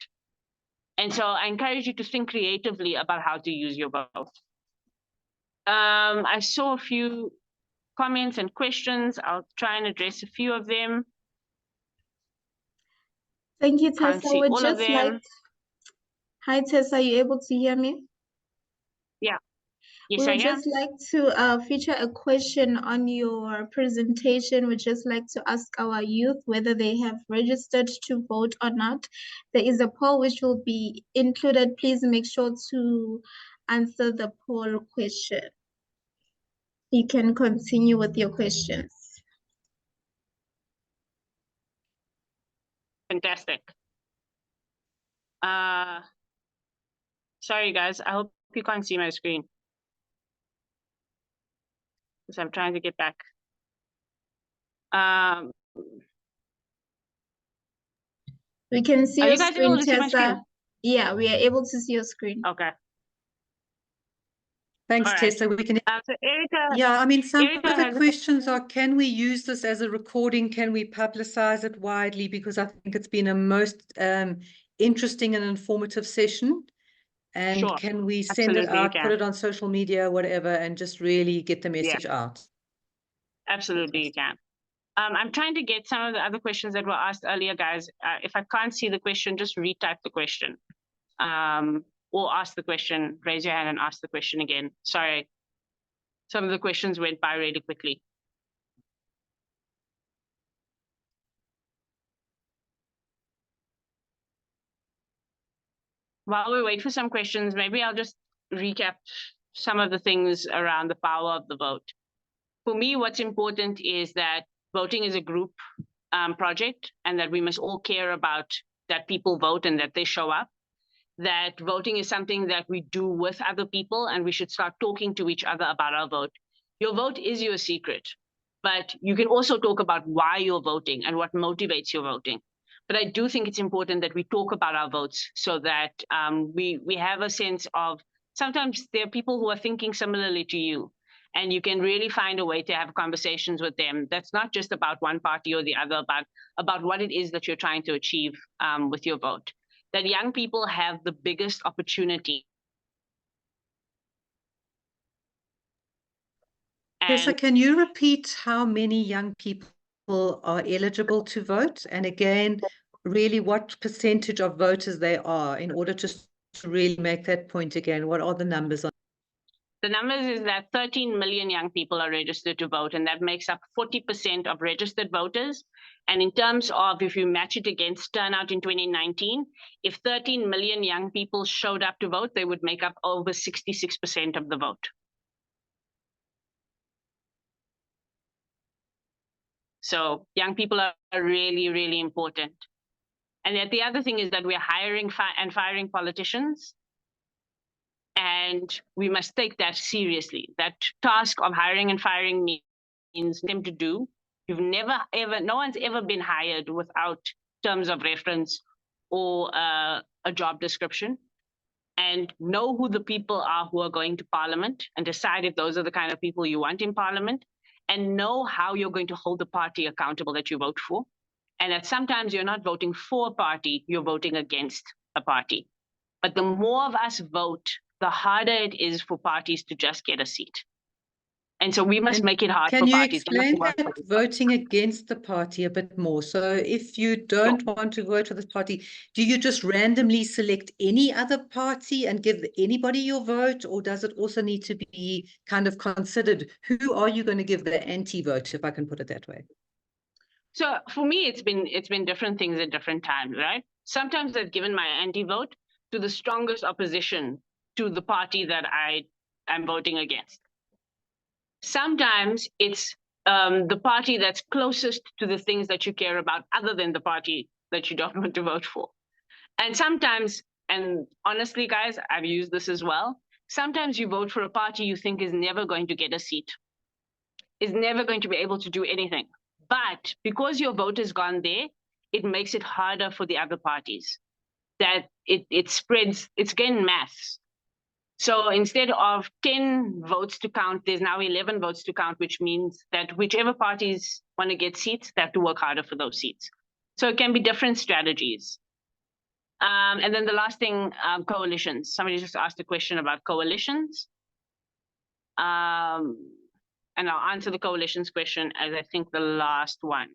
And so I encourage you to think creatively about how to use your vote. I saw a few comments and questions. I'll try and address a few of them. Thank you, Can't Tessa. see Would all of just them. Hi, Tessa, are you able to hear me? Yeah. Yes, We I would am. just like to feature a question on your presentation. We'd just like to ask our youth whether they have registered to vote or not. There is a poll which will be included. Please make sure to answer the poll question. You can continue with your questions. Fantastic. Sorry, guys. I hope you can't see my screen. Because I'm trying to get back. We can see Are your you guys able screen, to see my Tessa. screen? Yeah, we are able to see your screen. Okay. Thanks, All right. Tessa. We can. So Erica, Yeah, I mean, some of Erica the has questions are, can we use this as a recording? Can we publicize it widely? Because I think it's been a most interesting and informative session. And Sure. can we send it Absolutely, you out, put can. it on social media, whatever, and just really get the Yeah. message out? Absolutely, you can. I'm trying to get some of the other questions that were asked earlier, guys. If I can't see the question, just retype the question. Or ask the question, raise your hand and ask the question again. Sorry. Some of the questions went by really quickly. While we wait for some questions, maybe I'll just recap some of the things around the power of the vote. For me, what's important is that voting is a group project, and that we must all care about that people vote and that they show up. That voting is something that we do with other people, and we should start talking to each other about our vote. Your vote is your secret, but you can also talk about why you're voting and what motivates your voting. But I do think it's important that we talk about our votes so that we have a sense of, sometimes there are people who are thinking similarly to you, and you can really find a way to have conversations with them that's not just about one party or the other, but about what it is that you're trying to achieve with your vote. That young people have the biggest opportunity. Tessa, can you repeat how many young people are eligible to vote? And again, really what percentage of voters they are, in order to really make that point again. What are the numbers on? The numbers is that 13 million young people are registered to vote, and that makes up 40% of registered voters. And in terms of, if you match it against turnout in 2019, if 13 million young people showed up to vote, they would make up over 66% of the vote. So young people are really, really important. And yet the other thing is that we're hiring and firing politicians. And we must take that seriously. That task of hiring and firing means them to do. You've never, ever, no one's ever been hired without terms of reference or a job description. And know who the people are who are going to Parliament, and decide if those are the kind of people you want in Parliament, and know how you're going to hold the party accountable that you vote for. And that sometimes you're not voting for a party, you're voting against a party. But the more of us vote, the harder it is for parties to just get a seat. And so we must make it hard for parties. Can you explain that voting against the party a bit more? So if you don't want to vote for this party, do you just randomly select any other party and give anybody your vote? Or does it also need to be kind of considered? Who are you going to give the anti-vote, if I can put it that way? So for me, it's been different things at different times, right? Sometimes I've given my anti-vote to the strongest opposition to the party that I'm voting against. Sometimes it's the party that's closest to the things that you care about, other than the party that you don't want to vote for. And sometimes, and honestly, guys, I've used this as well, sometimes you vote for a party you think is never going to get a seat, is never going to be able to do anything. But because your vote has gone there, it makes it harder for the other parties. That it spreads, it's again maths. So instead of 10 votes to count, there's now 11 votes to count, which means that whichever parties want to get seats, they have to work harder for those seats. So it can be different strategies. And then the last thing, coalitions. Somebody just asked a question about coalitions. And I'll answer the coalitions question as I think the last one.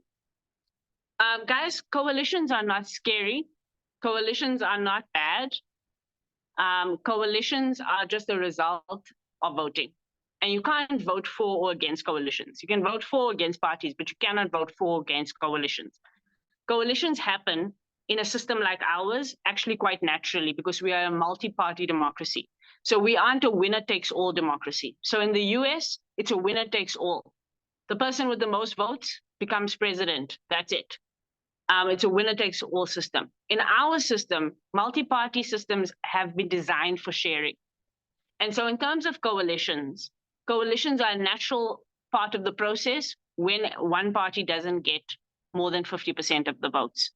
Guys, coalitions are not scary. Coalitions are not bad. Coalitions are just a result of voting. And you can't vote for or against coalitions. You can vote for or against parties, but you cannot vote for or against coalitions. Coalitions happen in a system like ours actually quite naturally because we are a multi-party democracy. So we aren't a winner-takes-all democracy. So in the US, it's a winner-takes-all. The person with the most votes becomes president. That's it. It's a winner-takes-all system. In our system, multi-party systems have been designed for sharing. And so in terms of coalitions are a natural part of the process when one party doesn't get more than 50% of the votes.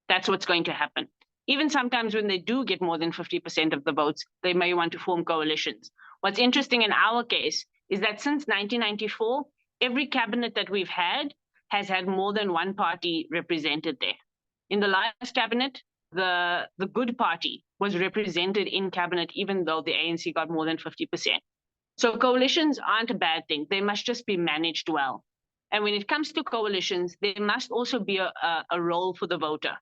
That's what's going to happen. Even sometimes when they do get more than 50% of the votes, they may want to form coalitions. What's interesting in our case is that since 1994, every cabinet that we've had has had more than one party represented there. In the last cabinet, the Good Party was represented in cabinet, even though the ANC got more than 50%. So coalitions aren't a bad thing. They must just be managed well. And when it comes to coalitions, there must also be a role for the voter.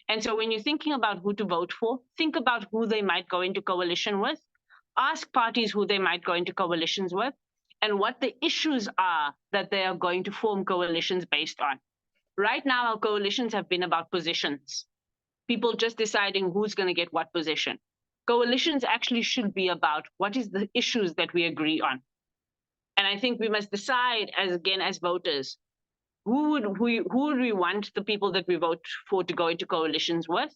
And so when you're thinking about who to vote for, think about who they might go into coalition with, ask parties who they might go into coalitions with, and what the issues are that they are going to form coalitions based on. Right now, our coalitions have been about positions, people just deciding who's going to get what position. Coalitions actually should be about what is the issues that we agree on. And I think we must decide, as voters, who would we want the people that we vote for to go into coalitions with,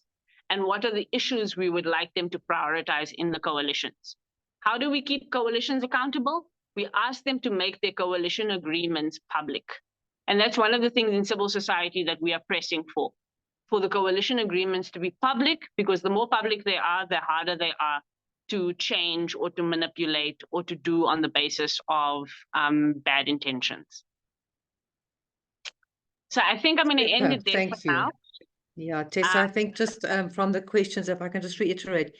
and what are the issues we would like them to prioritize in the coalitions. How do we keep coalitions accountable? We ask them to make their coalition agreements public. And that's one of the things in civil society that we are pressing for the coalition agreements to be public, because the more public they are, the harder they are to change or to manipulate or to do on the basis of bad intentions. So I think I'm going to end it there for now. Yeah, Tessa, I think just from the questions, if I can just reiterate,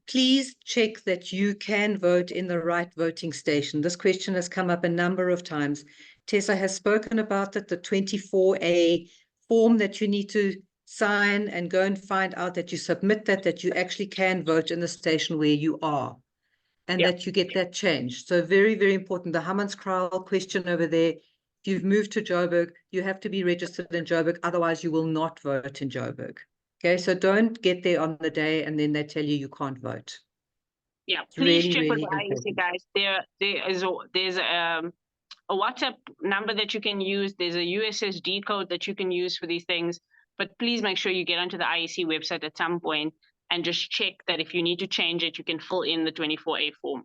please check that you can vote in the right voting station. This question has come up a number of times. Tessa has spoken about it, the 24A form that you need to sign and go and find out that you submit that you actually can vote in the station where you are, and that you get that changed. So very, very important. The Hammanskraal question over there, if you've moved to Joburg, you have to be registered in Joburg, otherwise you will not vote in Joburg. Okay, so don't get there on the day and then they tell you can't vote. Yeah, It's please really, check really with the IEC, guys. There's a WhatsApp number that you can use. There's a USSD code that you can use for these things. But please make sure you get onto the IEC website at some point and just check that if you need to change it, you can fill in the 24A form.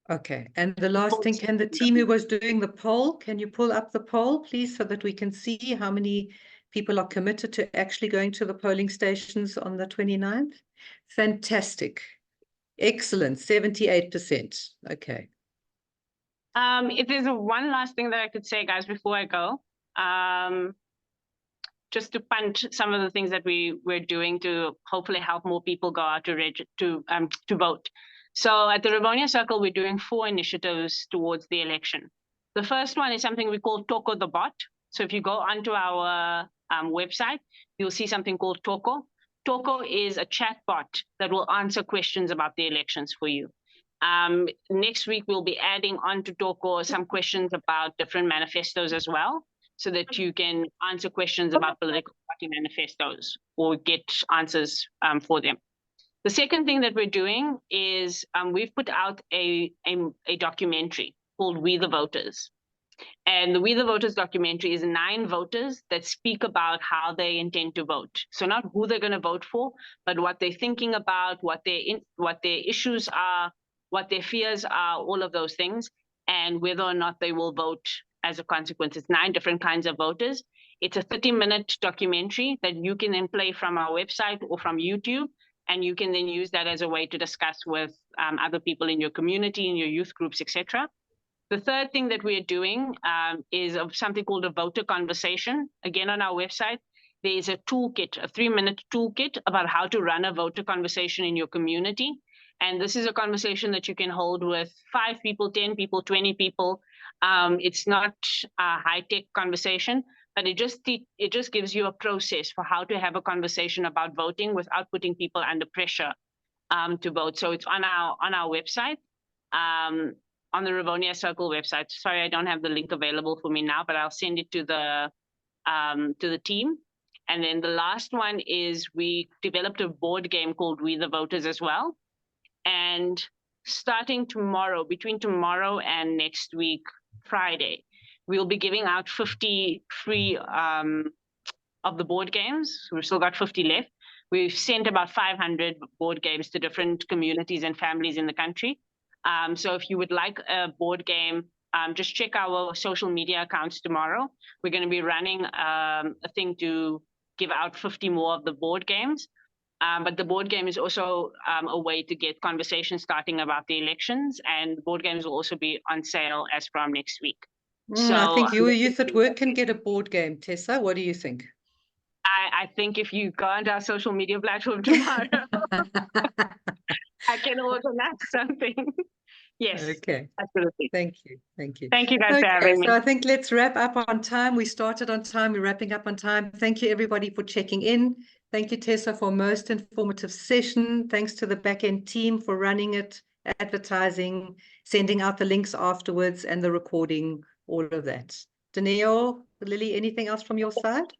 Okay, and the last thing, can the team who was doing the poll, can you pull up the poll, please, so that we can see how many people are committed to actually going to the polling stations on the 29th? Fantastic. Excellent, 78%. Okay. If there's one last thing that I could say, guys, before I go, just to punch some of the things that we're doing to hopefully help more people go out to vote. So at the Rivonia Circle, we're doing 4 initiatives towards the election. The first one is something we call Toko the Bot. So if you go onto our website, you'll see something called Toko. Toko is a chat bot that will answer questions about the elections for you. Next week, we'll be adding onto Toko some questions about different manifestos as well, so that you can answer questions about political party manifestos or get answers for them. The second thing that we're doing is we've put out a documentary called We the Voters. And the We the Voters documentary is 9 voters that speak about how they intend to vote. So not who they're going to vote for, but what they're thinking about, what their issues are, what their fears are, all of those things, and whether or not they will vote as a consequence. It's 9 different kinds of voters. It's a 30-minute documentary that you can then play from our website or from YouTube, and you can then use that as a way to discuss with other people in your community, in your youth groups, etc. The third thing that we are doing is something called a voter conversation. Again, on our website, there is a toolkit, a 3-minute toolkit about how to run a voter conversation in your community. And this is a conversation that you can hold with 5 people, 10 people, 20 people. It's not a high-tech conversation, but it just gives you a process for how to have a conversation about voting without putting people under pressure to vote. So it's on our website. on the Rivonia Circle website. Sorry, I don't have the link available for me now, but I'll send it to the team. And then the last one is we developed a board game called We the Voters as well. And starting tomorrow, between tomorrow and next week, Friday, we'll be giving out 50 free of the board games. We've still got 50 left. We've sent about 500 board games to different communities and families in the country. So if you would like a board game, just check our social media accounts tomorrow. We're going to be running a thing to give out 50 more of the board games. But the board game is also a way to get conversation starting about the elections, and board games will also be on sale as from next week. So I think your youth at work can get a board game, Tessa. What do you think? I think if you go onto our social media platform tomorrow, I can organize something. Yes. Okay. Absolutely. Thank you. Thank you. Thank you guys for having me. So I think let's wrap up on time. We started on time. We're wrapping up on time. Thank you, everybody, for checking in. Thank you, Tessa, for a most informative session. Thanks to the back-end team for running it, advertising, sending out the links afterwards, and the recording, all of that. Danilo, Lily, anything else from your side?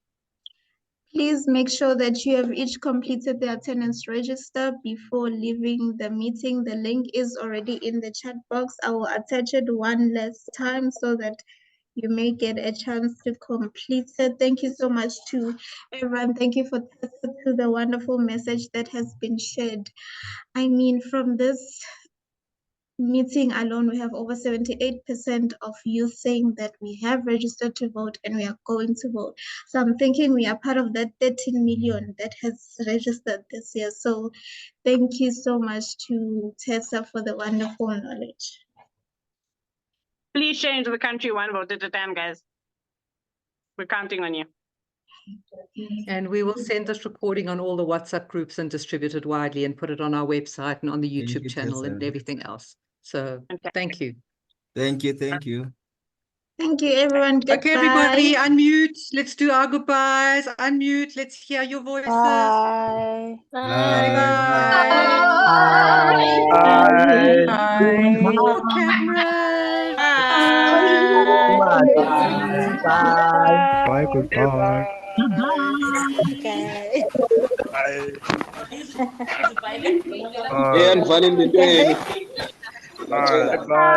Please make sure that you have each completed the attendance register before leaving the meeting. The link is already in the chat box. I will attach it one last time so that you may get a chance to complete it. Thank you so much to everyone. Thank you for to the wonderful message that has been shared. I mean, from this meeting alone, we have over 78% of youth saying that we have registered to vote and we are going to vote. So I'm thinking we are part of that 13 million that has registered this year. So thank you so much to Tessa for the wonderful knowledge. Please change the country one vote at a time, guys. We're counting on you. And we will send this recording on all the WhatsApp groups and distribute it widely and put it on our website and on the YouTube channel and everything else. So thank you. Thank you. Thank you. Thank you, everyone. Goodbye. Okay, everybody, unmute. Let's do our goodbyes. Unmute. Let's hear your voices. Bye. Bye. Bye. More cameras. Bye. Goodbye. Okay. Bye. Bye. Bye.